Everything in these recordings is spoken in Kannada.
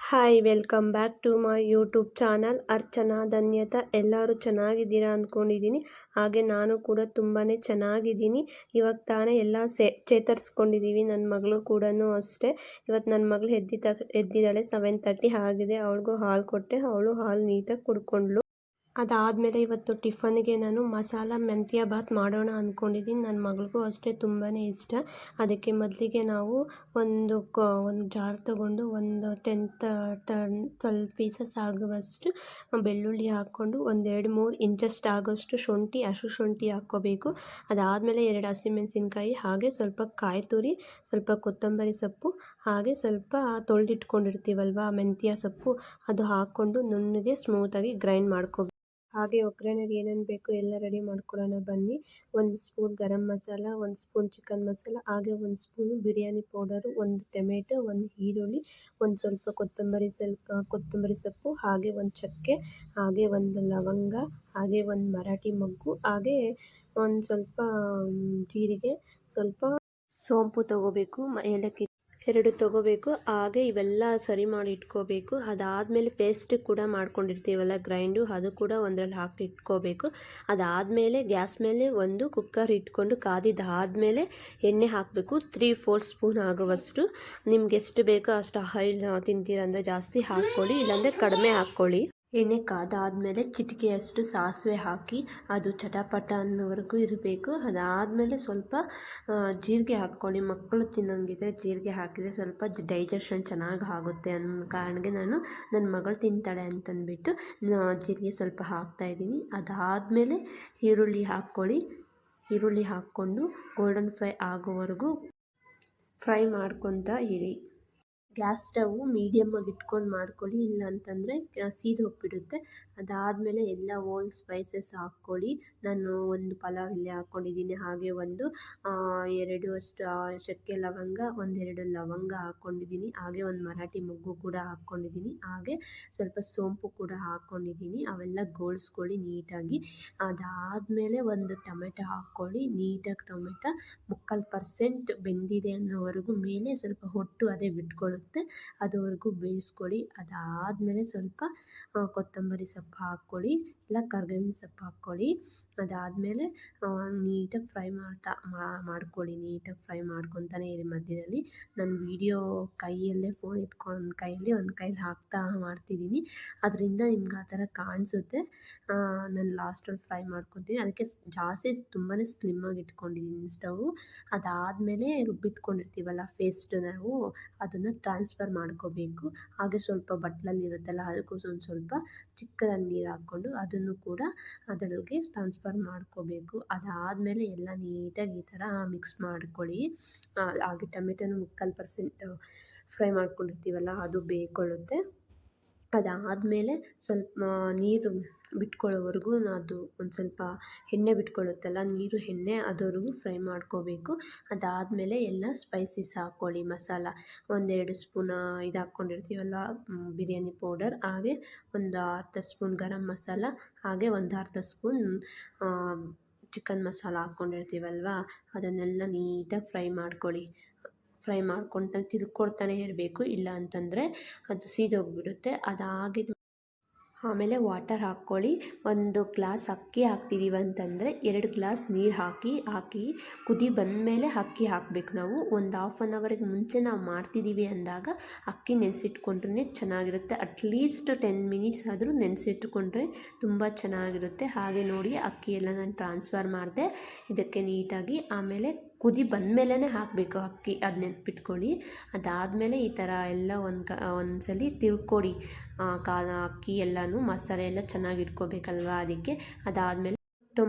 Hi welcome back to my YouTube channel Archana Dhanyata. ಎಲ್ಲರೂ ಚೆನ್ನಾಗಿದ್ದೀರಾ ಅಂದ್ಕೊಂಡಿದ್ದೀನಿ. ಹಾಗೆ ನಾನು ಕೂಡ ತುಂಬಾ ಚೆನ್ನಾಗಿದ್ದೀನಿ. ಇವಾಗ ತಾನೇ ಎಲ್ಲ ಚೇತರಿಸ್ಕೊಂಡಿದ್ದೀವಿ. ನನ್ನ ಮಗಳು ಕೂಡ ಅಷ್ಟೇ. ಇವತ್ತು ನನ್ನ ಮಗಳು ಎದ್ದಿದ್ದಾಳೆ. 7:30 ಆಗಿದೆ. ಅವಳಿಗೂ ಹಾಲು ಕೊಟ್ಟೆ. ಅವಳು ಹಾಲು ನೀಟಾಗಿ ಕುಡ್ಕೊಂಡ್ಳು. ಅದಾದಮೇಲೆ ಇವತ್ತು ಟಿಫನ್ಗೆ ನಾನು ಮಸಾಲ ಮೆಂತ್ಯ ಬಾತ್ ಮಾಡೋಣ ಅಂದ್ಕೊಂಡಿದ್ದೀನಿ. ನನ್ನ ಮಗಳಿಗೂ ಅಷ್ಟೇ ತುಂಬಾ ಇಷ್ಟ. ಅದಕ್ಕೆ ಮೊದಲಿಗೆ ನಾವು ಒಂದು ಜಾರ್ ತೊಗೊಂಡು ಒಂದು 12 ಪೀಸಸ್ ಆಗುವಷ್ಟು ಬೆಳ್ಳುಳ್ಳಿ ಹಾಕ್ಕೊಂಡು 1-2-3 ಇಂಚಷ್ಟು ಆಗೋಷ್ಟು ಹಸಿ ಶುಂಠಿ ಹಾಕ್ಕೋಬೇಕು. ಅದಾದಮೇಲೆ 2 ಹಸಿಮೆಣಸಿನ್ಕಾಯಿ, ಹಾಗೆ ಸ್ವಲ್ಪ ಕಾಯಿ ತುರಿ, ಸ್ವಲ್ಪ ಕೊತ್ತಂಬರಿ ಸೊಪ್ಪು, ಹಾಗೆ ಸ್ವಲ್ಪ ತೊಳೆದಿಟ್ಕೊಂಡಿರ್ತೀವಲ್ವ ಮೆಂತ್ಯ ಸೊಪ್ಪು, ಅದು ಹಾಕ್ಕೊಂಡು ನುಣ್ಣಗೆ ಸ್ಮೂತಾಗಿ ಗ್ರೈಂಡ್ ಮಾಡ್ಕೋಬೇಕು. ಹಾಗೆ ಒಗ್ಗರಣೆಗೆ ಏನೇನು ಬೇಕು ಎಲ್ಲ ರೆಡಿ ಮಾಡ್ಕೊಳ್ಳೋಣ ಬನ್ನಿ. 1 spoon garam masala, 1 spoon chicken masala, ಹಾಗೆ 1 ಸ್ಪೂನ್ ಬಿರಿಯಾನಿ ಪೌಡರು, 1 ಟೊಮೆಟೊ, 1 ಈರುಳ್ಳಿ, ಒಂದು ಸ್ವಲ್ಪ ಕೊತ್ತಂಬರಿ ಸೊಪ್ಪು, ಹಾಗೆ 1 ಚಕ್ಕೆ, ಹಾಗೆ 1 ಲವಂಗ, ಹಾಗೆ 1 ಮರಾಠಿ ಮೊಗ್ಗು, ಹಾಗೆ ಒಂದು ಸ್ವಲ್ಪ ಜೀರಿಗೆ, ಸ್ವಲ್ಪ ಸೋಂಪು ತೊಗೋಬೇಕು, ಏಲಕ್ಕಿ 2 ತೊಗೋಬೇಕು. ಹಾಗೆ ಇವೆಲ್ಲ ಸರಿ ಮಾಡಿ ಇಟ್ಕೋಬೇಕು. ಅದಾದಮೇಲೆ ಪೇಸ್ಟ್ ಕೂಡ ಮಾಡ್ಕೊಂಡಿರ್ತೀವಲ್ಲ ಗ್ರೈಂಡು, ಅದು ಕೂಡ ಒಂದರಲ್ಲಿ ಹಾಕಿ ಇಟ್ಕೋಬೇಕು. ಅದಾದಮೇಲೆ ಗ್ಯಾಸ್ ಮೇಲೆ ಒಂದು ಕುಕ್ಕರ್ ಇಟ್ಕೊಂಡು ಕಾದಿದ್ದಾದಮೇಲೆ ಎಣ್ಣೆ ಹಾಕಬೇಕು. 3-4 ಸ್ಪೂನ್ ಆಗುವಷ್ಟು. ನಿಮ್ಗೆ ಎಷ್ಟು ಬೇಕೋ ಅಷ್ಟು ಆಯಿಲ್ ತಿಂತೀರಂದರೆ ಜಾಸ್ತಿ ಹಾಕ್ಕೊಳ್ಳಿ, ಇಲ್ಲಾಂದರೆ ಕಡಿಮೆ ಹಾಕ್ಕೊಳ್ಳಿ. ಎಣ್ಣೆ ಕಾದಾದಮೇಲೆ ಚಿಟಿಕೆಯಷ್ಟು ಸಾಸಿವೆ ಹಾಕಿ ಅದು ಚಟಪಟ ಅನ್ನೋವರೆಗೂ ಇರಬೇಕು. ಅದಾದಮೇಲೆ ಸ್ವಲ್ಪ ಜೀರಿಗೆ ಹಾಕ್ಕೊಳ್ಳಿ. ಮಕ್ಕಳು ತಿನ್ನೋಂಗಿದ್ರೆ ಜೀರಿಗೆ ಹಾಕಿದರೆ ಸ್ವಲ್ಪ ಡೈಜೆಷನ್ ಚೆನ್ನಾಗಿ ಆಗುತ್ತೆ ಅನ್ನೋ ಕಾರಣಕ್ಕೆ ನಾನು ನನ್ನ ಮಗಳು ತಿಂತಾಳೆ ಅಂತಂದ್ಬಿಟ್ಟು ಜೀರಿಗೆ ಸ್ವಲ್ಪ ಹಾಕ್ತಾಯಿದ್ದೀನಿ. ಅದಾದಮೇಲೆ ಈರುಳ್ಳಿ ಹಾಕ್ಕೊಳ್ಳಿ. ಈರುಳ್ಳಿ ಹಾಕ್ಕೊಂಡು ಗೋಲ್ಡನ್ ಫ್ರೈ ಆಗೋವರೆಗೂ ಫ್ರೈ ಮಾಡ್ಕೊತಾ ಇರಿ. ಗ್ಯಾಸ್ ಸ್ಟವ್ ಮೀಡಿಯಮ್ಮಾಗಿ ಇಟ್ಕೊಂಡು ಮಾಡ್ಕೊಳ್ಳಿ, ಇಲ್ಲ ಅಂತಂದರೆ ಸೀದು ಹೋಗಿಬಿಡುತ್ತೆ. ಅದಾದಮೇಲೆ ಎಲ್ಲ ಓಲ್ಡ್ ಸ್ಪೈಸಸ್ ಹಾಕ್ಕೊಳ್ಳಿ. ನಾನು 1 ಪಲಾವ್ ಎಲೆ ಹಾಕ್ಕೊಂಡಿದ್ದೀನಿ, ಹಾಗೆ 2 ಅಷ್ಟು ಚಕ್ಕೆ ಲವಂಗ, 1-2 ಲವಂಗ ಹಾಕ್ಕೊಂಡಿದ್ದೀನಿ, ಹಾಗೆ 1 ಮರಾಠಿ ಮೊಗ್ಗು ಕೂಡ ಹಾಕ್ಕೊಂಡಿದ್ದೀನಿ, ಹಾಗೆ ಸ್ವಲ್ಪ ಸೋಂಪು ಕೂಡ ಹಾಕ್ಕೊಂಡಿದ್ದೀನಿ. ಅವೆಲ್ಲ ಗೋಳಿಸ್ಕೊಳ್ಳಿ ನೀಟಾಗಿ. ಅದಾದಮೇಲೆ 1 ಟೊಮೆಟೊ ಹಾಕ್ಕೊಳ್ಳಿ. ನೀಟಾಗಿ ಟೊಮೆಟೊ 3/4% ಬೆಂದಿದೆ ಅನ್ನೋವರೆಗೂ ಮೇಲೆ ಸ್ವಲ್ಪ ಹೊಟ್ಟು ಅದೇ ಬಿಟ್ಕೊಳ್ಳುತ್ತೆ, ಅದುವರೆಗೂ ಬೇಯಿಸ್ಕೊಳ್ಳಿ. ಅದಾದಮೇಲೆ ಸ್ವಲ್ಪ ಕೊತ್ತಂಬರಿ ಸೊಪ್ಪು ಹಾಕ್ಕೊಳ್ಳಿ, ಇಲ್ಲ ಕರ್ಬೇವಿನ ಸೊಪ್ಪು ಹಾಕ್ಕೊಳ್ಳಿ. ಅದಾದಮೇಲೆ ನೀಟಾಗಿ ಫ್ರೈ ಮಾಡ್ಕೊಳ್ಳಿ. ನೀಟಾಗಿ ಫ್ರೈ ಮಾಡ್ಕೊತಾನೆ ಇರಿ ಮಧ್ಯದಲ್ಲಿ. ನಾನು ವೀಡಿಯೋ ಕೈಯಲ್ಲೇ ಫೋನ್ ಇಟ್ಕೊಂಡು ಒಂದು ಕೈಯಲ್ಲಿ ಹಾಕ್ತಾ ಮಾಡ್ತಿದ್ದೀನಿ, ಅದರಿಂದ ನಿಮ್ಗೆ ಆ ಥರ ಕಾಣಿಸುತ್ತೆ. ನಾನು ಲಾಸ್ಟಲ್ಲಿ ಫ್ರೈ ಮಾಡ್ಕೊತೀನಿ. ಅದಕ್ಕೆ ಜಾಸ್ತಿ ತುಂಬಾ ಸ್ಲಿಮ್ಮಾಗಿ ಇಟ್ಕೊಂಡಿದ್ದೀನಿ ಸ್ಟವ್ವು. ಅದಾದಮೇಲೆ ರುಬ್ಬಿಟ್ಕೊಂಡಿರ್ತೀವಲ್ಲ ಪೇಸ್ಟ್, ನಾವು ಅದನ್ನು ಟ್ರಾನ್ಸ್ಫರ್ ಮಾಡ್ಕೋಬೇಕು. ಹಾಗೆ ಸ್ವಲ್ಪ ಬಟ್ಲಲ್ಲಿರುತ್ತಲ್ಲ ಅದಕ್ಕೂ ಸ್ವಲ್ಪ ಚಿಕ್ಕದಾಗಿ ನೀರು ಹಾಕ್ಕೊಂಡು ಅದನ್ನು ಕೂಡ ಅದರೊಳಗೆ ಟ್ರಾನ್ಸ್ಫರ್ ಮಾಡ್ಕೋಬೇಕು. ಅದಾದಮೇಲೆ ಎಲ್ಲ ನೀಟಾಗಿ ಈ ಥರ ಮಿಕ್ಸ್ ಮಾಡ್ಕೊಳ್ಳಿ. ಹಾಗೆ ಟೊಮೆಟೊನು 3/4% ಫ್ರೈ ಮಾಡ್ಕೊಂಡಿರ್ತೀವಲ್ಲ ಅದು ಬೇಯ್ಕೊಳ್ಳುತ್ತೆ. ಅದಾದಮೇಲೆ ಸ್ವಲ್ಪ ನೀರು ಬಿಟ್ಕೊಳ್ಳೋವರೆಗೂ ಅದು ಒಂದು ಸ್ವಲ್ಪ ಎಣ್ಣೆ ಬಿಟ್ಕೊಳ್ಳುತ್ತಲ್ಲ ನೀರು, ಎಣ್ಣೆ ಅದವರೆಗೂ ಫ್ರೈ ಮಾಡ್ಕೋಬೇಕು. ಅದಾದಮೇಲೆ ಎಲ್ಲ ಸ್ಪೈಸಸ್ ಹಾಕ್ಕೊಳ್ಳಿ. ಮಸಾಲ 1-2 ಸ್ಪೂನ್ ಇದು ಹಾಕ್ಕೊಂಡಿರ್ತೀವಲ್ಲ ಬಿರಿಯಾನಿ ಪೌಡರ್, ಹಾಗೆ ಒಂದು ಅರ್ಧ ಸ್ಪೂನ್ ಗರಂ ಮಸಾಲ, ಹಾಗೆ ಒಂದು ಅರ್ಧ ಸ್ಪೂನ್ ಚಿಕನ್ ಮಸಾಲ ಹಾಕ್ಕೊಂಡಿರ್ತೀವಲ್ವ, ಅದನ್ನೆಲ್ಲ ನೀಟಾಗಿ ಫ್ರೈ ಮಾಡ್ಕೊಳ್ಳಿ. ಫ್ರೈ ಮಾಡ್ಕೊಂಡು ತಿರ್ಕೊಡ್ತಾನೆ ಇರಬೇಕು, ಇಲ್ಲ ಅಂತಂದರೆ ಅದು ಸೀದೋಗಿಬಿಡುತ್ತೆ. ಆಮೇಲೆ ವಾಟರ್ ಹಾಕ್ಕೊಳ್ಳಿ. 1 ಗ್ಲಾಸ್ ಅಕ್ಕಿ ಹಾಕ್ತಿದ್ದೀವಿ ಅಂತಂದರೆ 2 ಗ್ಲಾಸ್ ನೀರು ಹಾಕಿ ಕುದಿ ಬಂದಮೇಲೆ ಅಕ್ಕಿ ಹಾಕಬೇಕು. ನಾವು ಒಂದು ½ ಆನ್ ಅವರ್ಗೆ ಮುಂಚೆ ನಾವು ಮಾಡ್ತಿದ್ದೀವಿ ಅಂದಾಗ ಅಕ್ಕಿ ನೆನೆಸಿಟ್ಕೊಂಡ್ರೆ ಚೆನ್ನಾಗಿರುತ್ತೆ. ಅಟ್ಲೀಸ್ಟ್ 10 ಮಿನಿಟ್ಸ್ ಆದರೂ ನೆನೆಸಿಟ್ಕೊಂಡ್ರೆ ತುಂಬ ಚೆನ್ನಾಗಿರುತ್ತೆ. ಹಾಗೆ ನೋಡಿ ಅಕ್ಕಿ ಎಲ್ಲ ನಾನು ಟ್ರಾನ್ಸ್ಫರ್ ಮಾಡಿದೆ ಇದಕ್ಕೆ ನೀಟಾಗಿ. ಆಮೇಲೆ ಕುದಿ ಬಂದಮೇಲೆ ಹಾಕಬೇಕು ಅಕ್ಕಿ, ಅದು ನೆನ್ಪಿಟ್ಕೊಳ್ಳಿ. ಅದಾದಮೇಲೆ ಈ ಥರ ಎಲ್ಲ ಒಂದು ಸಲ ತಿರ್ಕೊಡಿ. ಅಕ್ಕಿ ಎಲ್ಲನೂ ಮಸಾಲೆ ಎಲ್ಲ ಚೆನ್ನಾಗಿ ಇಟ್ಕೋಬೇಕಲ್ವ ಅದಕ್ಕೆ. ಅದಾದಮೇಲೆ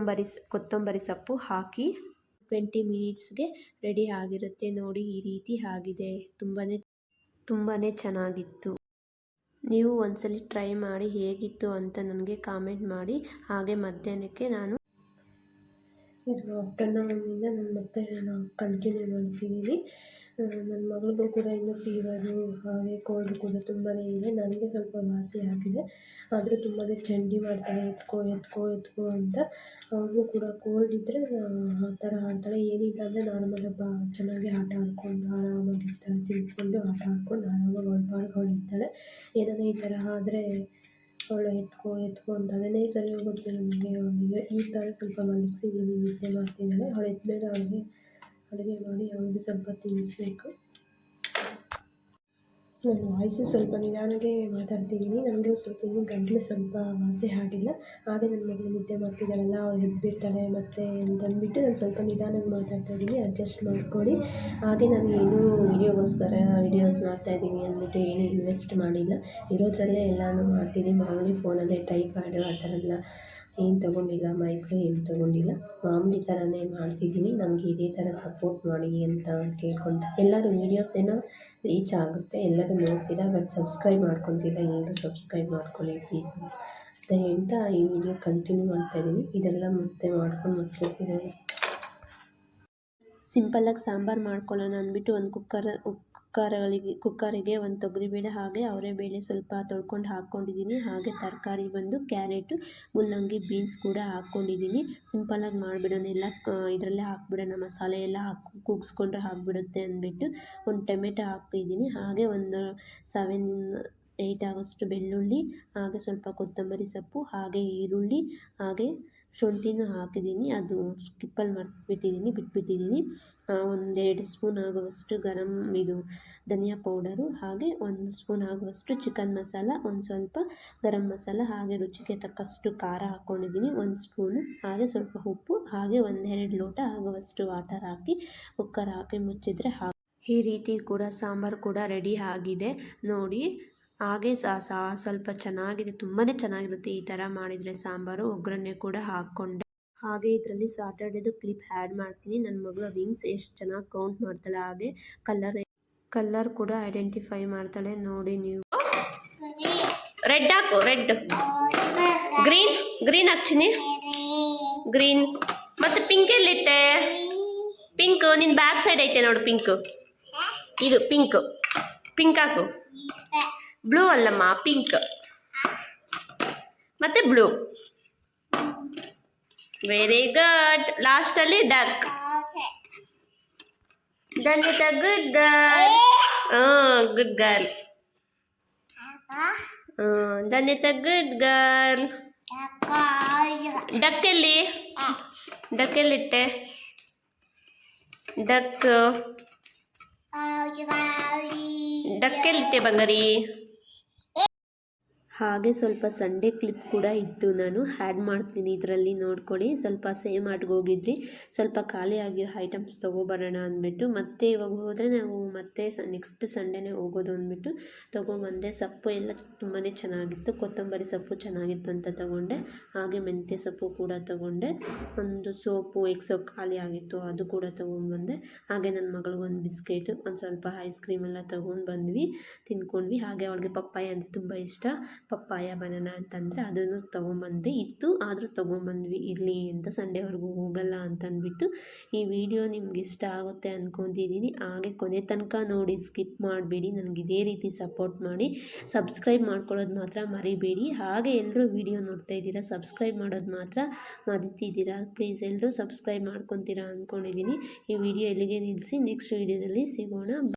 ಕೊತ್ತಂಬರಿ ಸೊಪ್ಪು ಹಾಕಿ 20 ಮಿನಿಟ್ಸ್ಗೆ ರೆಡಿ ಆಗಿರುತ್ತೆ. ನೋಡಿ ಈ ರೀತಿ ಆಗಿದೆ. ತುಂಬಾ ಚೆನ್ನಾಗಿತ್ತು. ನೀವು ಒಂದ್ಸಲಿ ಟ್ರೈ ಮಾಡಿ ಹೇಗಿತ್ತು ಅಂತ ನನಗೆ ಕಾಮೆಂಟ್ ಮಾಡಿ. ಹಾಗೆ ಮಧ್ಯಾಹ್ನಕ್ಕೆ ನಾನು ಇದು ಆಫ್ಟರ್ನೂನಿಂದ ನಾನು ಮತ್ತೆ ಕಂಟಿನ್ಯೂ ಮಾಡ್ತಿದ್ದೀನಿ. ನನ್ನ ಮಗಳಿಗೂ ಕೂಡ ಇನ್ನೂ ಫೀವರು ಹಾಗೆ ಕೋಲ್ಡ್ ಕೂಡ ತುಂಬಾ ಇದೆ. ನನಗೆ ಸ್ವಲ್ಪ ವಾಸಿ ಆಗಿದೆ, ಆದರೂ ತುಂಬಾ ಚಂಡಿ ಮಾಡ್ತಾಳೆ, ಎತ್ಕೋ ಎತ್ಕೋ ಎತ್ಕೋ ಅಂತ. ಅವ್ಳಿಗೂ ಕೂಡ ಕೋಲ್ಡ್ ಇದ್ದರೆ ಆ ಥರ ಆಡ್ತಾಳೆ. ಏನಿಲ್ಲ ಅಂದರೆ ನಾರ್ಮಲ್ ಚೆನ್ನಾಗಿ ಆಟ ಆಡ್ಕೊಂಡು ಆರಾಮಾಗಿರ್ತಾಳೆ, ತಿಂದ್ಕೊಂಡು ಆಟ ಆಡ್ಕೊಂಡು ಆರಾಮಾಗಿ ಅವಳ ಪಾಡಿಗೆ ಅವಳು ಇರ್ತಾಳೆ. ಏನಾದರೂ ಈ ಥರ ಆದರೆ ಅವಳು ಎತ್ಕೋ ಎತ್ಕೋ ಅಂತ ಅದನ್ನೇ ಸರಿ ಹೋಗುತ್ತೆ ನನಗೆ. ಅವಳಿಗೆ ಈ ಥರ ಸ್ವಲ್ಪ ಮಲಗಿಸಿದ್ದೀನಿ, ನಿದ್ದೆ ಮಾಡ್ತಿದ್ದಾಳೆ. ಅವಳು ಎದ್ದ ಮೇಲೆ ಅವಳಿಗೆ ಅಡುಗೆ ಮಾಡಿ ಅವಳಿಗೆ ಸ್ವಲ್ಪ ತಿನ್ನಿಸ್ಬೇಕು. ನನ್ನ ವಾಯ್ಸು ಸ್ವಲ್ಪ ನಿಧಾನಕ್ಕೆ ಮಾತಾಡ್ತಿದ್ದೀನಿ. ನನಗೆ ಸ್ವಲ್ಪ ಇನ್ನೂ ಗಂಟಲು ಸ್ವಲ್ಪ ವಾಸಿ ಆಗಿಲ್ಲ. ಹಾಗೆ ನನ್ನ ಮಗಳು ನಿದ್ದೆ ಮಾಡ್ತಿದ್ದಾಳಲ್ಲ, ಅವಳು ಎದ್ದುಬಿಡ್ತಾಳೆ ಮತ್ತು ಅಂತಂದ್ಬಿಟ್ಟು ನಾನು ಸ್ವಲ್ಪ ನಿಧಾನಕ್ಕೆ ಮಾತಾಡ್ತಾ ಇದ್ದೀನಿ, ಅಡ್ಜಸ್ಟ್ ಮಾಡ್ಕೊಳ್ಳಿ. ಹಾಗೆ ನಾನು ಏನೂ ವೀಡಿಯೋಸ್ ಮಾಡ್ತಾಯಿದ್ದೀನಿ ಅಂದ್ಬಿಟ್ಟು ಏನೂ ಇನ್ವೆಸ್ಟ್ ಮಾಡಿಲ್ಲ. ಇರೋದ್ರಲ್ಲೇ ಎಲ್ಲನೂ ಮಾಡ್ತೀನಿ. ಮಾಮೂಲಿ ಫೋನಲ್ಲೇ ಟ್ರೈಪ್ಯಾಡು ಆ ಥರ ಎಲ್ಲ ಏನು ತೊಗೊಂಡಿಲ್ಲ, ಮೈಕ್ರೋ ಏನು ತೊಗೊಂಡಿಲ್ಲ, ಮಾಮೂಲಿ ಥರನೇ ಮಾಡ್ತಿದ್ದೀನಿ. ನಮಗೆ ಇದೇ ಥರ ಸಪೋರ್ಟ್ ಮಾಡಿ ಅಂತ ಕೇಳ್ಕೊತ, ಎಲ್ಲರೂ ವೀಡಿಯೋಸ್ ಏನೋ ರೀಚ್ ಆಗುತ್ತೆ, ಎಲ್ಲರೂ ನೋಡ್ತೀರಾ, ಬಟ್ ಸಬ್ಸ್ಕ್ರೈಬ್ ಮಾಡ್ಕೊತಿಲ್ಲ. ಎಲ್ಲರೂ ಸಬ್ಸ್ಕ್ರೈಬ್ ಮಾಡ್ಕೊಳ್ಳಿ ಪ್ಲೀಸ್ ಅಂತ ಹೇಳ್ತಾ ಈ ವಿಡಿಯೋ ಕಂಟಿನ್ಯೂ ಮಾಡ್ತಾಯಿದ್ದೀನಿ. ಇದೆಲ್ಲ ಮತ್ತೆ ಮಾಡ್ಕೊಂಡು ಮತ್ತೆ ಸಿಗೋಣ. ಸಿಂಪಲ್ಲಾಗಿ ಸಾಂಬಾರು ಮಾಡ್ಕೊಳ್ಳೋಣ ಅಂದ್ಬಿಟ್ಟು ಒಂದು ಕುಕ್ಕರಿಗೆ ಒಂದು ತೊಗರಿಬೇಳೆ ಹಾಗೆ ಅವರೆಬೇಳೆ ಸ್ವಲ್ಪ ತೊಳ್ಕೊಂಡು ಹಾಕ್ಕೊಂಡಿದ್ದೀನಿ. ಹಾಗೆ ತರಕಾರಿ ಬಂದು ಕ್ಯಾರೆಟು, ಮುಲ್ಲಂಗಿ, ಬೀನ್ಸ್ ಕೂಡ ಹಾಕ್ಕೊಂಡಿದ್ದೀನಿ. ಸಿಂಪಲ್ಲಾಗಿ ಮಾಡಿಬಿಡೋಣ, ಎಲ್ಲ ಇದರಲ್ಲೇ ಹಾಕ್ಬಿಡೋಣ, ಮಸಾಲೆ ಎಲ್ಲ ಕೂಗಿಸ್ಕೊಂಡ್ರೆ ಹಾಕ್ಬಿಡುತ್ತೆ ಅಂದ್ಬಿಟ್ಟು ಒಂದು ಟೊಮೆಟೊ ಹಾಕಿದ್ದೀನಿ. ಹಾಗೆ ಒಂದು 7-8 ಆಗೋಷ್ಟು ಬೆಳ್ಳುಳ್ಳಿ, ಹಾಗೆ ಸ್ವಲ್ಪ ಕೊತ್ತಂಬರಿ ಸೊಪ್ಪು, ಹಾಗೆ ಈರುಳ್ಳಿ, ಹಾಗೆ ಶುಂಠಿನೂ ಹಾಕಿದ್ದೀನಿ. ಅದು ಸ್ಕಿಪ್ಪಲ್ಲಿ ಬಿಟ್ಬಿಟ್ಟಿದ್ದೀನಿ. 1-2 ಸ್ಪೂನ್ ಆಗುವಷ್ಟು ಧನಿಯಾ ಪೌಡರು, ಹಾಗೆ 1 ಸ್ಪೂನ್ ಆಗುವಷ್ಟು ಚಿಕನ್ ಮಸಾಲ, ಒಂದು ಸ್ವಲ್ಪ ಗರಂ ಮಸಾಲ, ಹಾಗೆ ರುಚಿಗೆ ತಕ್ಕಷ್ಟು ಖಾರ ಹಾಕ್ಕೊಂಡಿದ್ದೀನಿ 1 ಸ್ಪೂನು, ಹಾಗೆ ಸ್ವಲ್ಪ ಉಪ್ಪು, ಹಾಗೆ 1-2 ಲೋಟ ಆಗುವಷ್ಟು ವಾಟರ್ ಹಾಕಿ ಕುಕ್ಕರ್ ಹಾಕಿ ಮುಚ್ಚಿದ್ರೆ ಈ ರೀತಿ ಕೂಡ ಸಾಂಬಾರು ಕೂಡ ರೆಡಿ ಆಗಿದೆ ನೋಡಿ. ಹಾಗೆ ಸ್ವಲ್ಪ ಚೆನ್ನಾಗಿದೆ, ತುಂಬಾ ಚೆನ್ನಾಗಿರುತ್ತೆ ಈ ಥರ ಮಾಡಿದರೆ ಸಾಂಬಾರು. ಒಗ್ಗರಣೆ ಕೂಡ ಹಾಕ್ಕೊಂಡೆ. ಹಾಗೆ ಇದರಲ್ಲಿ ಸಾಟರ್ಡೇದು ಕ್ಲಿಪ್ ಆ್ಯಡ್ ಮಾಡ್ತೀನಿ. ನನ್ನ ಮಗಳು ರಿಂಗ್ಸ್ ಎಷ್ಟು ಚೆನ್ನಾಗಿ ಕೌಂಟ್ ಮಾಡ್ತಾಳೆ, ಹಾಗೆ ಕಲರ್ ಕೂಡ ಐಡೆಂಟಿಫೈ ಮಾಡ್ತಾಳೆ ನೋಡಿ ನೀವು. ರೆಡ್ ಹಾಕು, ರೆಡ್, ಗ್ರೀನ್ ಹಾಕ್ತೀನಿ, ಗ್ರೀನ್. ಮತ್ತು ಪಿಂಕ್ ಎಲ್ಲಿಟ್ಟೆ? ಪಿಂಕ್ ನಿನ್ನ ಬ್ಯಾಕ್ ಸೈಡ್ ಐತೆ ನೋಡು, ಇದು ಪಿಂಕ್ ಹಾಕು. ಬ್ಲೂ ಅಲ್ಲಮ್ಮ, ಪಿಂಕ್ ಮತ್ತು ಬ್ಲೂ. Very good. ಲಾಸ್ಟಲ್ಲಿ duck. Dhanyata good girl. Good girl. Dhanyata good girl. ಡಕ್ಕೆಲ್ಲಿಟ್ಟೆ? ಡಕ್ಕೆಲ್ಲಿಟ್ಟೆ ಬಂಗಾರಿ? ಹಾಗೆ ಸ್ವಲ್ಪ ಸಂಡೇ ಕ್ಲಿಪ್ ಕೂಡ ಇತ್ತು, ನಾನು ಆ್ಯಡ್ ಮಾಡ್ತೀನಿ ಇದರಲ್ಲಿ ನೋಡ್ಕೊಳ್ಳಿ. ಸ್ವಲ್ಪ ಸೇವ್ ಮಾಡಿಗೋಗಿದ್ರಿ, ಸ್ವಲ್ಪ ಖಾಲಿ ಆಗಿರೋ ಐಟಮ್ಸ್ ತೊಗೊಬರೋಣ ಅಂದ್ಬಿಟ್ಟು ಮತ್ತೆ ಇವಾಗ ಹೋದರೆ ನಾವು ಮತ್ತೆ ನೆಕ್ಸ್ಟ್ ಸಂಡೇನೇ ಹೋಗೋದು ಅಂದ್ಬಿಟ್ಟು ತೊಗೊಬಂದೆ. ಸೊಪ್ಪು ಎಲ್ಲ ತುಂಬಾ ಚೆನ್ನಾಗಿತ್ತು, ಕೊತ್ತಂಬರಿ ಸೊಪ್ಪು ಚೆನ್ನಾಗಿತ್ತು ಅಂತ ತೊಗೊಂಡೆ. ಹಾಗೆ ಮೆಂತ್ಯ ಸೊಪ್ಪು ಕೂಡ ತೊಗೊಂಡೆ. ಒಂದು ಸೋಪು ಸೊಪ್ಪು ಖಾಲಿ ಆಗಿತ್ತು, ಅದು ಕೂಡ ತೊಗೊಂಡ್ಬಂದೆ. ಹಾಗೆ ನನ್ನ ಮಗಳಿಗೊಂದು ಬಿಸ್ಕೆಟು, ಒಂದು ಸ್ವಲ್ಪ ಐಸ್ ಕ್ರೀಮ್ ಎಲ್ಲ ತೊಗೊಂಡು ಬಂದ್ವಿ, ತಿನ್ಕೊಂಡ್ವಿ. ಹಾಗೆ ಅವಳಿಗೆ ಪಪ್ಪಾಯ ಅಂದರೆ ತುಂಬ ಇಷ್ಟ. ಪಪ್ಪಾಯ ಬನಾನ ಅಂತಂದರೆ ಅದನ್ನು ತೊಗೊಂಬಂದೆ ಇತ್ತು, ಆದರೂ ತೊಗೊಂಬಂದ್ವಿ ಇರಲಿ ಅಂತ, ಸಂಡೇವರೆಗೂ ಹೋಗಲ್ಲ ಅಂತಂದ್ಬಿಟ್ಟು. ಈ ವಿಡಿಯೋ ನಿಮ್ಗೆ ಇಷ್ಟ ಆಗುತ್ತೆ ಅಂದ್ಕೊತಿದ್ದೀನಿ. ಹಾಗೆ ಕೊನೆ ತನಕ ನೋಡಿ, ಸ್ಕಿಪ್ ಮಾಡಬೇಡಿ. ನನಗೆ ಇದೇ ರೀತಿ ಸಪೋರ್ಟ್ ಮಾಡಿ, ಸಬ್ಸ್ಕ್ರೈಬ್ ಮಾಡ್ಕೊಳ್ಳೋದು ಮಾತ್ರ ಮರಿಬೇಡಿ. ಹಾಗೆ ಎಲ್ಲರೂ ವಿಡಿಯೋ ನೋಡ್ತಾ ಇದ್ದೀರಾ, ಸಬ್ಸ್ಕ್ರೈಬ್ ಮಾಡೋದು ಮಾತ್ರ ಮರಿತಿದ್ದೀರಾ. ಪ್ಲೀಸ್ ಎಲ್ಲರೂ ಸಬ್ಸ್ಕ್ರೈಬ್ ಮಾಡ್ಕೊತೀರಾ ಅಂದ್ಕೊಂಡಿದ್ದೀನಿ. ಈ ವಿಡಿಯೋ ಎಲ್ಲಿಗೆ ನಿಲ್ಲಿಸಿ, ನೆಕ್ಸ್ಟ್ ವಿಡಿಯೋದಲ್ಲಿ ಸಿಗೋಣ.